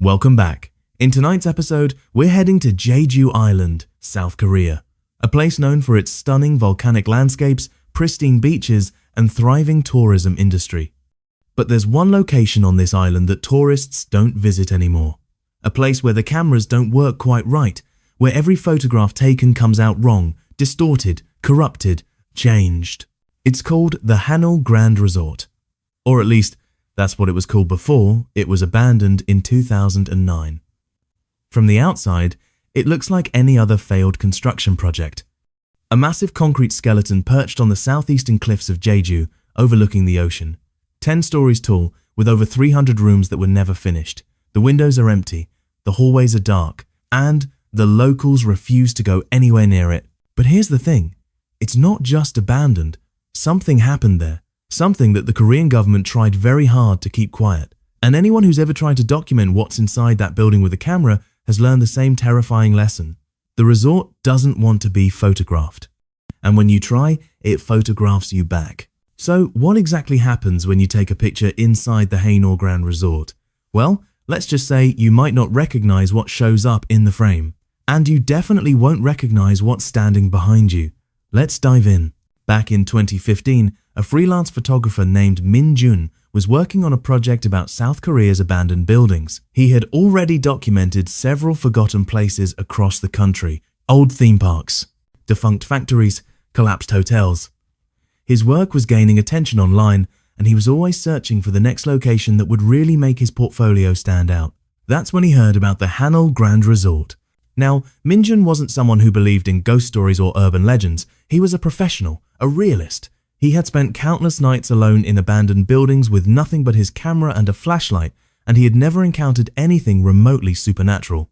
Welcome back. In tonight's episode, we're heading to Jeju Island, South Korea, a place known for its stunning volcanic landscapes, pristine beaches, and thriving tourism industry. But there's one location on this island that tourists don't visit anymore. A place where the cameras don't work quite right, where every photograph taken comes out wrong, distorted, corrupted, changed. It's called the Hanul Grand Resort. Or at least, that's what it was called before it was abandoned in 2009. From the outside, it looks like any other failed construction project. A massive concrete skeleton perched on the southeastern cliffs of Jeju, overlooking the ocean. 10 stories tall, with over 300 rooms that were never finished. The windows are empty, the hallways are dark, and the locals refuse to go anywhere near it. But here's the thing, it's not just abandoned. Something happened there. Something that the Korean government tried very hard to keep quiet. And anyone who's ever tried to document what's inside that building with a camera has learned the same terrifying lesson. The resort doesn't want to be photographed. And when you try, it photographs you back. So what exactly happens when you take a picture inside the Hanul Grand Resort? Well, let's just say you might not recognize what shows up in the frame. And you definitely won't recognize what's standing behind you. Let's dive in. Back in 2015, a freelance photographer named Min Jun was working on a project about South Korea's abandoned buildings. He had already documented several forgotten places across the country, old theme parks, defunct factories, collapsed hotels. His work was gaining attention online, and he was always searching for the next location that would really make his portfolio stand out. That's when he heard about the Hanul Grand Resort. Now, Min Jun wasn't someone who believed in ghost stories or urban legends. He was a professional, a realist. He had spent countless nights alone in abandoned buildings with nothing but his camera and a flashlight, and he had never encountered anything remotely supernatural.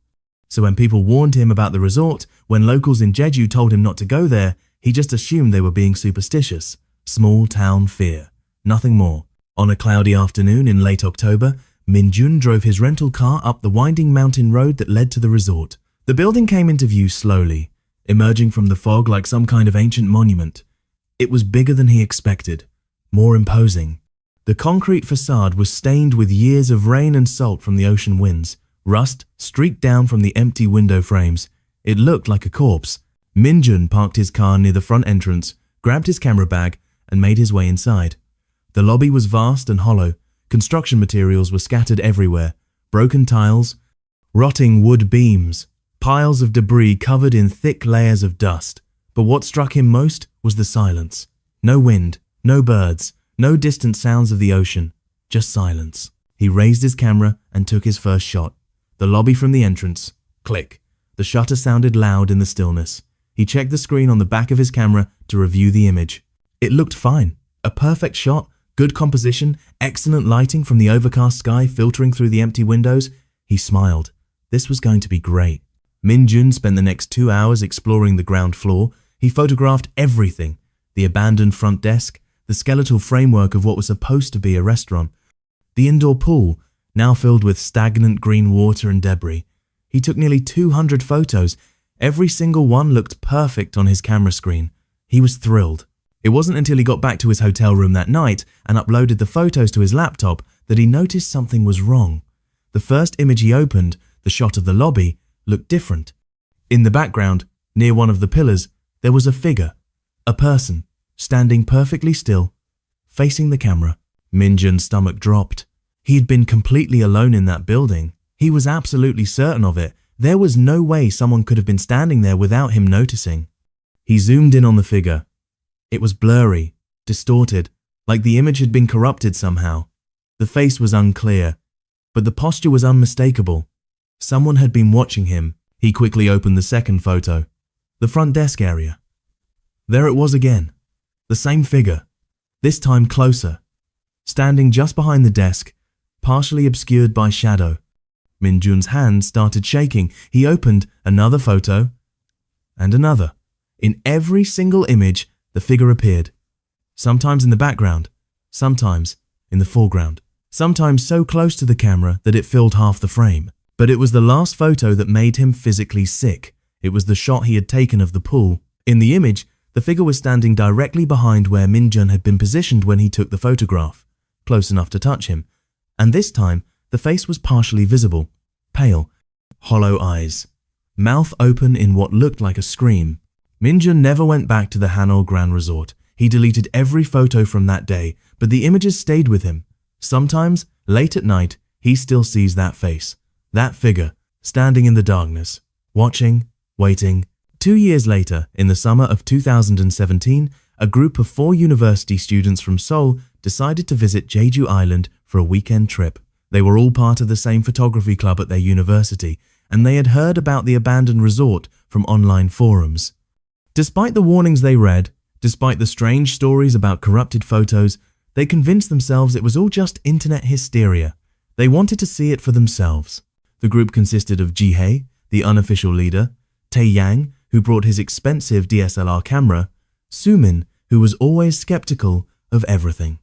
So when people warned him about the resort, when locals in Jeju told him not to go there, he just assumed they were being superstitious. Small town fear. Nothing more. On a cloudy afternoon in late October, Min Jun drove his rental car up the winding mountain road that led to the resort. The building came into view slowly, emerging from the fog like some kind of ancient monument. It was bigger than he expected, more imposing. The concrete facade was stained with years of rain and salt from the ocean winds. Rust streaked down from the empty window frames. It looked like a corpse. Min Jun parked his car near the front entrance, grabbed his camera bag, and made his way inside. The lobby was vast and hollow. Construction materials were scattered everywhere. Broken tiles, rotting wood beams, piles of debris covered in thick layers of dust. But what struck him most was the silence. No wind, no birds, no distant sounds of the ocean, just silence. He raised his camera and took his first shot. The lobby from the entrance. Click. The shutter sounded loud in the stillness. He checked the screen on the back of his camera to review the image. It looked fine. A perfect shot, good composition, excellent lighting from the overcast sky filtering through the empty windows. He smiled. This was going to be great. Min Jun spent the next 2 hours exploring the ground floor. He photographed everything. The abandoned front desk, the skeletal framework of what was supposed to be a restaurant, the indoor pool, now filled with stagnant green water and debris. He took nearly 200 photos. Every single one looked perfect on his camera screen. He was thrilled. It wasn't until he got back to his hotel room that night and uploaded the photos to his laptop that he noticed something was wrong. The first image he opened, the shot of the lobby, looked different. In the background, near one of the pillars, there was a figure, a person, standing perfectly still, facing the camera. Min Jun's stomach dropped. He had been completely alone in that building. He was absolutely certain of it. There was no way someone could have been standing there without him noticing. He zoomed in on the figure. It was blurry, distorted, like the image had been corrupted somehow. The face was unclear, but the posture was unmistakable. Someone had been watching him. He quickly opened the second photo. The front desk area. There it was again. The same figure, this time closer, standing just behind the desk, partially obscured by shadow. Min Jun's hand started shaking. He opened another photo and another. In every single image, the figure appeared. Sometimes in the background, sometimes in the foreground, sometimes so close to the camera that it filled half the frame. But it was the last photo that made him physically sick. It was the shot he had taken of the pool. In the image, the figure was standing directly behind where Min Jun had been positioned when he took the photograph, close enough to touch him. And this time, the face was partially visible. pale, hollow eyes, mouth open in what looked like a scream. Minjun never went back to the Hanul Grand Resort. He deleted every photo from that day, but the images stayed with him. Sometimes, late at night, he still sees that face, that figure, standing in the darkness, watching, waiting. 2 years later, in the summer of 2017, a group of 4 university students from Seoul decided to visit Jeju Island for a weekend trip. They were all part of the same photography club at their university, and they had heard about the abandoned resort from online forums. Despite the warnings they read, despite the strange stories about corrupted photos, they convinced themselves it was all just internet hysteria. They wanted to see it for themselves. The group consisted of Jihye, the unofficial leader, Tae-yang, who brought his expensive DSLR camera, Sumin, who was always skeptical of everything,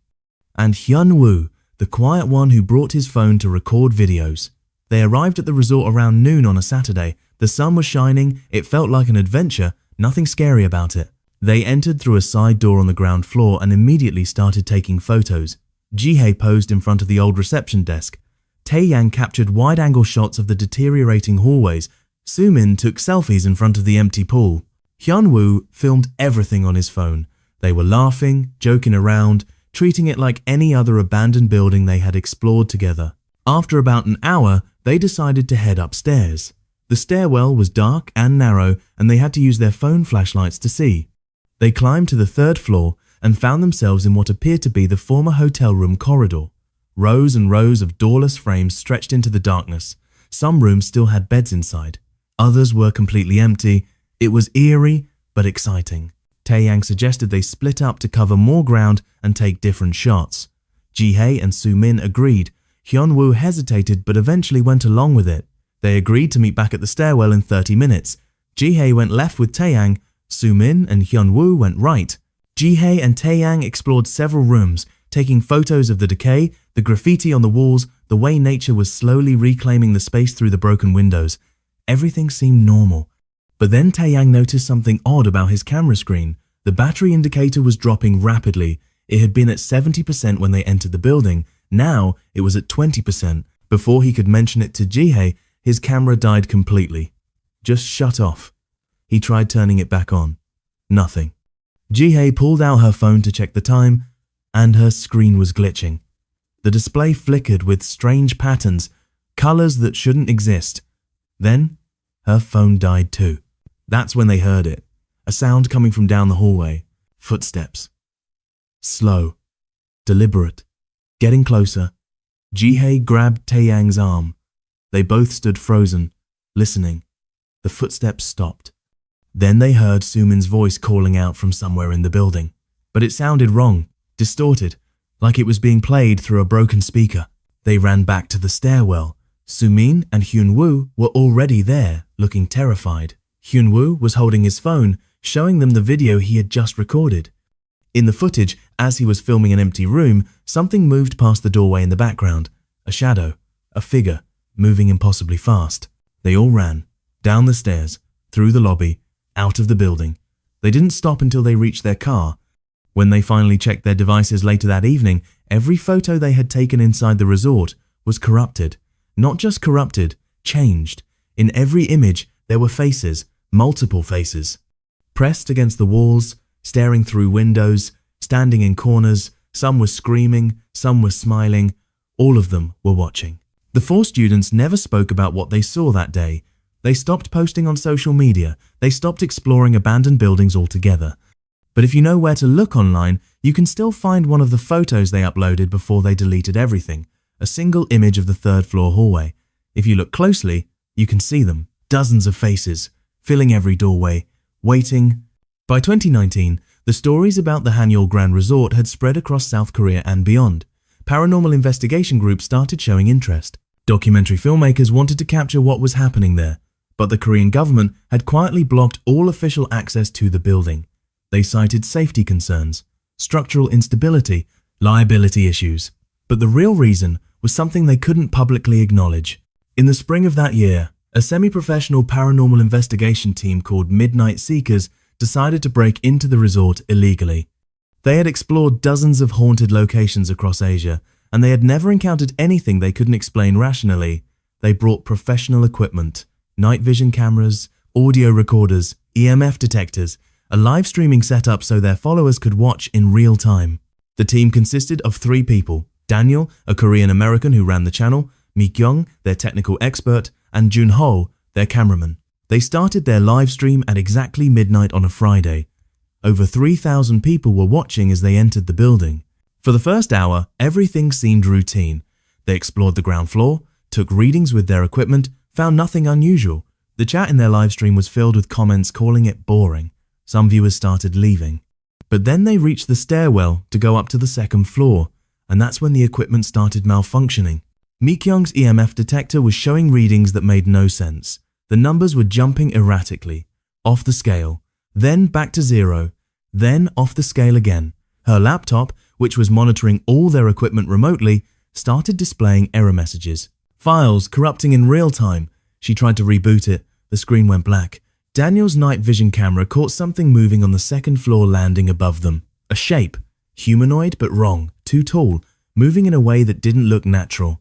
and Hyun-woo, the quiet one who brought his phone to record videos. They arrived at the resort around noon on a Saturday. The sun was shining, it felt like an adventure, nothing scary about it. They entered through a side door on the ground floor and immediately started taking photos. Jihye posed in front of the old reception desk. Tae-yang captured wide-angle shots of the deteriorating hallways. Sumin took selfies in front of the empty pool. Hyun-woo filmed everything on his phone. They were laughing, joking around, treating it like any other abandoned building they had explored together. After about an hour, they decided to head upstairs. The stairwell was dark and narrow, and they had to use their phone flashlights to see. They climbed to the 3rd floor and found themselves in what appeared to be the former hotel room corridor. Rows and rows of doorless frames stretched into the darkness. Some rooms still had beds inside. Others were completely empty. It was eerie, but exciting. Tae-yang suggested they split up to cover more ground and take different shots. Jihye and Sumin agreed. Hyun-woo hesitated but eventually went along with it. They agreed to meet back at the stairwell in 30 minutes. Jihye went left with Tae-yang, Sumin and Hyun-woo went right. Jihye and Tae-yang explored several rooms, taking photos of the decay, the graffiti on the walls, the way nature was slowly reclaiming the space through the broken windows. Everything seemed normal. But then Tae-yang noticed something odd about his camera screen. The battery indicator was dropping rapidly. It had been at 70% when they entered the building. Now it was at 20%. Before he could mention it to Jihye, his camera died completely. Just shut off. He tried turning it back on. Nothing. Jihye pulled out her phone to check the time, and her screen was glitching. The display flickered with strange patterns, colors that shouldn't exist. Then, her phone died too. That's when they heard it. A sound coming from down the hallway. Footsteps. Slow. Deliberate. Getting closer. Jihye grabbed Tae-yang's arm. They both stood frozen, listening. The footsteps stopped. Then they heard Sumin's voice calling out from somewhere in the building. But it sounded wrong, distorted, like it was being played through a broken speaker. They ran back to the stairwell. Sumin and Hyun-woo were already there, looking terrified. Hyun-woo was holding his phone, showing them the video he had just recorded. In the footage, as he was filming an empty room, something moved past the doorway in the background. A shadow, a figure, moving impossibly fast. They all ran, down the stairs, through the lobby, out of the building. They didn't stop until they reached their car. When they finally checked their devices later that evening, every photo they had taken inside the resort was corrupted. Not just corrupted, changed. In every image, there were faces, multiple faces. Pressed against the walls, staring through windows, standing in corners, some were screaming, some were smiling. All of them were watching. The 4 students never spoke about what they saw that day. They stopped posting on social media. They stopped exploring abandoned buildings altogether. But if you know where to look online, you can still find one of the photos they uploaded before they deleted everything. A single image of the 3rd floor hallway. If you look closely, you can see them. Dozens of faces, filling every doorway, waiting. By 2019, the stories about the Hanul Grand Resort had spread across South Korea and beyond. Paranormal investigation groups started showing interest. Documentary filmmakers wanted to capture what was happening there, but the Korean government had quietly blocked all official access to the building. They cited safety concerns, structural instability, liability issues. But the real reason was something they couldn't publicly acknowledge. In the spring of that year, a semi-professional paranormal investigation team called Midnight Seekers decided to break into the resort illegally. They had explored dozens of haunted locations across Asia, and they had never encountered anything they couldn't explain rationally. They brought professional equipment, night vision cameras, audio recorders, EMF detectors, a live streaming setup so their followers could watch in real time. The team consisted of 3 people: Daniel, a Korean American who ran the channel, Mi-kyung, their technical expert, and Jun-ho, their cameraman. They started their live stream at exactly midnight on a Friday. Over 3,000 people were watching as they entered the building. For the first hour, everything seemed routine. They explored the ground floor, took readings with their equipment, found nothing unusual. The chat in their live stream was filled with comments calling it boring. Some viewers started leaving. But then they reached the stairwell to go up to the second floor, and that's when the equipment started malfunctioning. Mi-kyung's EMF detector was showing readings that made no sense. The numbers were jumping erratically, off the scale, then back to 0, then off the scale again. Her laptop, which was monitoring all their equipment remotely, started displaying error messages. Files corrupting in real time. She tried to reboot it. The screen went black. Daniel's night vision camera caught something moving on the second floor landing above them. A shape, humanoid but wrong, too tall, moving in a way that didn't look natural.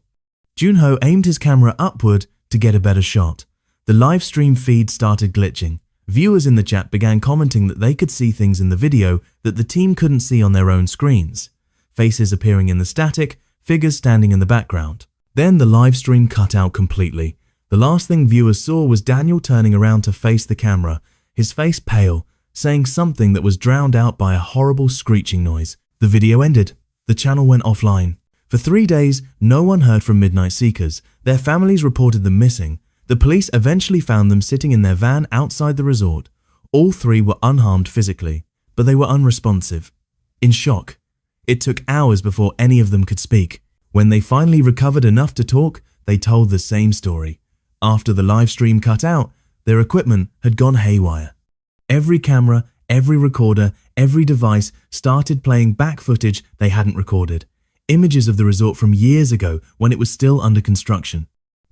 Jun-ho aimed his camera upward to get a better shot. The live stream feed started glitching. Viewers in the chat began commenting that they could see things in the video that the team couldn't see on their own screens. Faces appearing in the static, figures standing in the background. Then the live stream cut out completely. The last thing viewers saw was Daniel turning around to face the camera, his face pale, saying something that was drowned out by a horrible screeching noise. The video ended. The channel went offline. For 3 days, no one heard from Midnight Seekers. Their families reported them missing. The police eventually found them sitting in their van outside the resort. All 3 were unharmed physically, but they were unresponsive. In shock. It took hours before any of them could speak. When they finally recovered enough to talk, they told the same story. After the live stream cut out, their equipment had gone haywire. Every camera, every recorder, every device started playing back footage they hadn't recorded. Images of the resort from years ago when it was still under construction.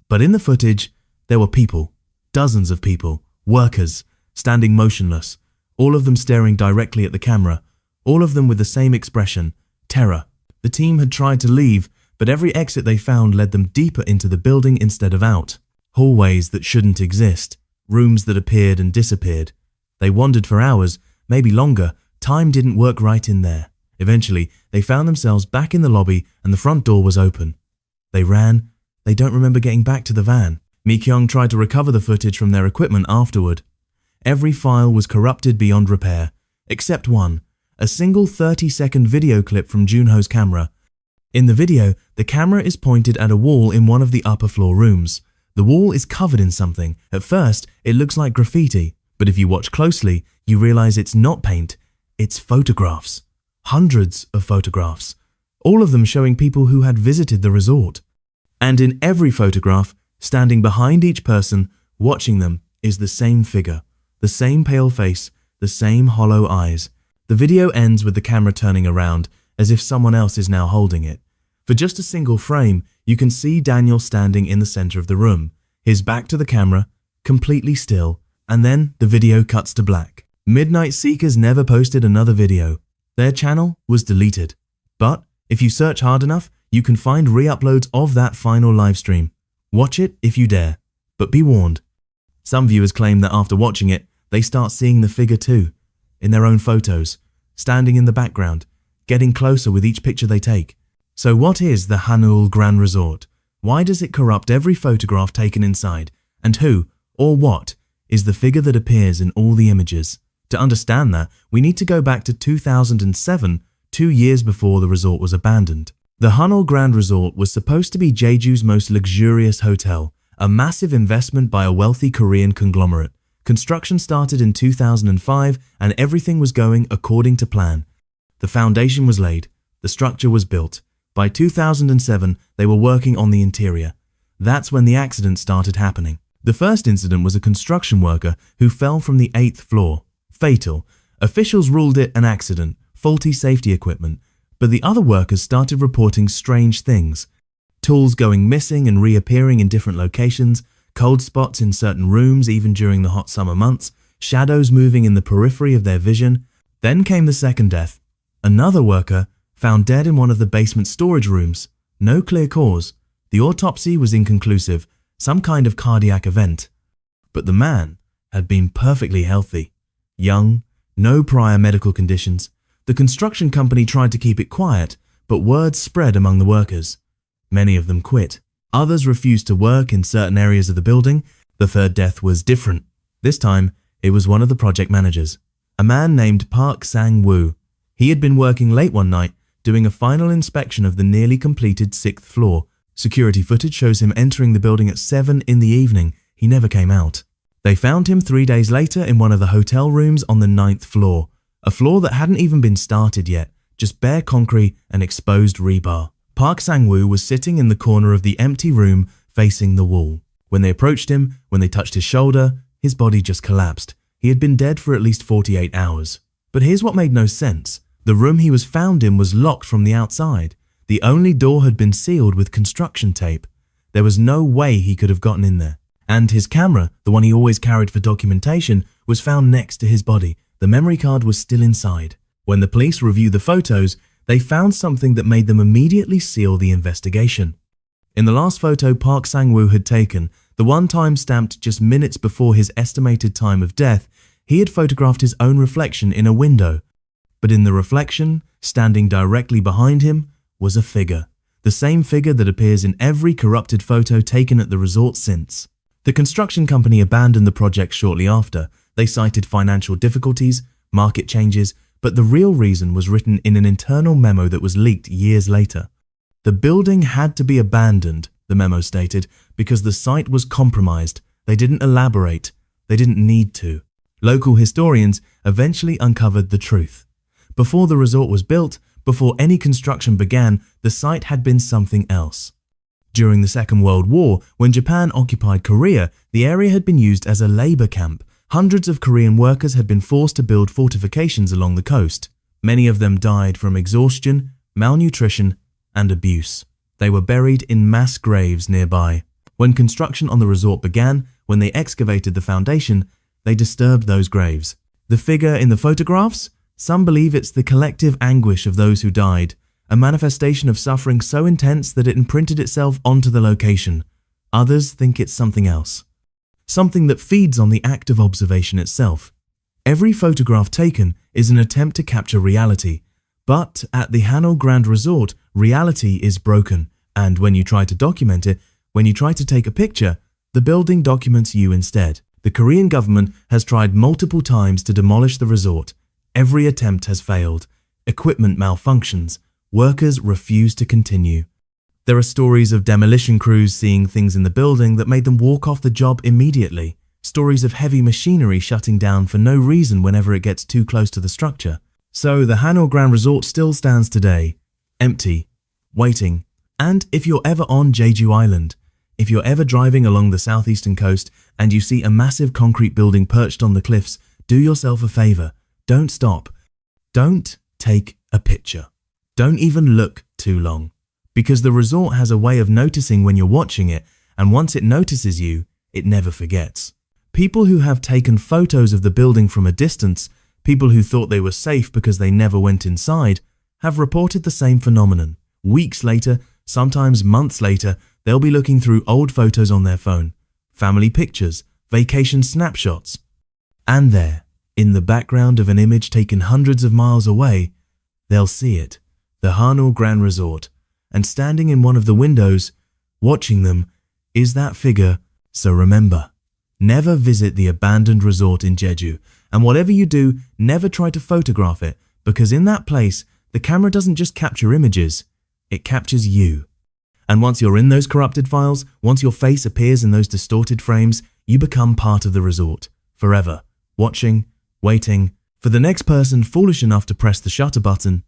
But in the footage, there were people, dozens of people, workers, standing motionless, all of them staring directly at the camera, all of them with the same expression, terror. The team had tried to leave, but every exit they found led them deeper into the building instead of out. Hallways that shouldn't exist, rooms that appeared and disappeared. They wandered for hours, maybe longer. Time didn't work right in there. Eventually, they found themselves back in the lobby and the front door was open. They ran. They don't remember getting back to the van. Mi-kyung tried to recover the footage from their equipment afterward. Every file was corrupted beyond repair, except one, a single 30-second video clip from Jun-ho's camera. In the video, the camera is pointed at a wall in one of the upper floor rooms. The wall is covered in something. At first, it looks like graffiti, but if you watch closely, you realize it's not paint, it's photographs. Hundreds of photographs, all of them showing people who had visited the resort. And in every photograph, standing behind each person, watching them, is the same figure, the same pale face, the same hollow eyes. The video ends with the camera turning around, as if someone else is now holding it. For just a single frame, you can see Daniel standing in the center of the room, his back to the camera, completely still, and then the video cuts to black. Midnight Seekers never posted another video. Their channel was deleted. But if you search hard enough, you can find re-uploads of that final live stream. Watch it if you dare, but be warned. Some viewers claim that after watching it, they start seeing the figure too, in their own photos, standing in the background, getting closer with each picture they take. So what is the Hanul Grand Resort? Why does it corrupt every photograph taken inside? And who, or what, is the figure that appears in all the images? To understand that, we need to go back to 2007, 2 years before the resort was abandoned. The Hanul Grand Resort was supposed to be Jeju's most luxurious hotel, a massive investment by a wealthy Korean conglomerate. Construction started in 2005 and everything was going according to plan. The foundation was laid, the structure was built. By 2007, they were working on the interior. That's when the accident started happening. The first incident was a construction worker who fell from the 8th floor. Fatal. Officials ruled it an accident, faulty safety equipment, but the other workers started reporting strange things. Tools going missing and reappearing in different locations, cold spots in certain rooms even during the hot summer months, shadows moving in the periphery of their vision. Then came the second death. Another worker found dead in one of the basement storage rooms. No clear cause. The autopsy was inconclusive. some kind of cardiac event. But the man had been perfectly healthy, young, no prior medical conditions. The construction company tried to keep it quiet, but word spread among the workers. Many of them quit. Others refused to work in certain areas of the building. The third death was different. This time, it was one of the project managers, a man named Park Sang-woo. He had been working late one night, doing a final inspection of the nearly completed 6th floor. Security footage shows him entering the building at 7 in the evening. He never came out. They found him 3 days later in one of the hotel rooms on the 9th floor, a floor that hadn't even been started yet, just bare concrete and exposed rebar. Park Sang-woo was sitting in the corner of the empty room facing the wall. When they approached him, when they touched his shoulder, his body just collapsed. He had been dead for at least 48 hours. But here's what made no sense. The room he was found in was locked from the outside. The only door had been sealed with construction tape. There was no way he could have gotten in there. And his camera, the one he always carried for documentation, was found next to his body. The memory card was still inside. When the police reviewed the photos, they found something that made them immediately seal the investigation. In the last photo Park Sang-woo had taken, the one time stamped just minutes before his estimated time of death, he had photographed his own reflection in a window. But in the reflection, standing directly behind him, was a figure. The same figure that appears in every corrupted photo taken at the resort since. The construction company abandoned the project shortly after. They cited financial difficulties, market changes, but the real reason was written in an internal memo that was leaked years later. The building had to be abandoned, the memo stated, because the site was compromised. They didn't elaborate. They didn't need to. Local historians eventually uncovered the truth. Before the resort was built, before any construction began, the site had been something else. During the Second World War, when Japan occupied Korea, the area had been used as a labor camp. Hundreds of Korean workers had been forced to build fortifications along the coast. Many of them died from exhaustion, malnutrition, and abuse. They were buried in mass graves nearby. When construction on the resort began, when they excavated the foundation, they disturbed those graves. The figure in the photographs? Some believe it's the collective anguish of those who died, a manifestation of suffering so intense that it imprinted itself onto the location. Others think it's something else. Something that feeds on the act of observation itself. Every photograph taken is an attempt to capture reality, but at the Hanul Grand Resort, reality is broken, and when you try to document it, when you try to take a picture, the building documents you instead. The Korean government has tried multiple times to demolish the resort. Every attempt has failed. Equipment malfunctions. Workers refuse to continue. There are stories of demolition crews seeing things in the building that made them walk off the job immediately. Stories of heavy machinery shutting down for no reason whenever it gets too close to the structure. So the Hanul Grand Resort still stands today, empty, waiting. And if you're ever on Jeju Island, if you're ever driving along the southeastern coast and you see a massive concrete building perched on the cliffs, do yourself a favor. Don't stop. Don't take a picture. Don't even look too long. Because the resort has a way of noticing when you're watching it, and once it notices you, it never forgets. People who have taken photos of the building from a distance, people who thought they were safe because they never went inside, have reported the same phenomenon. Weeks later, sometimes months later, they'll be looking through old photos on their phone, family pictures, vacation snapshots. And there, in the background of an image taken hundreds of miles away, they'll see it, the Hanul Grand Resort. And standing in one of the windows, watching them, is that figure. So remember, never visit the abandoned resort in Jeju, and whatever you do, never try to photograph it, because in that place, the camera doesn't just capture images, it captures you. And once you're in those corrupted files, once your face appears in those distorted frames, you become part of the resort, forever, watching, waiting, for the next person foolish enough to press the shutter button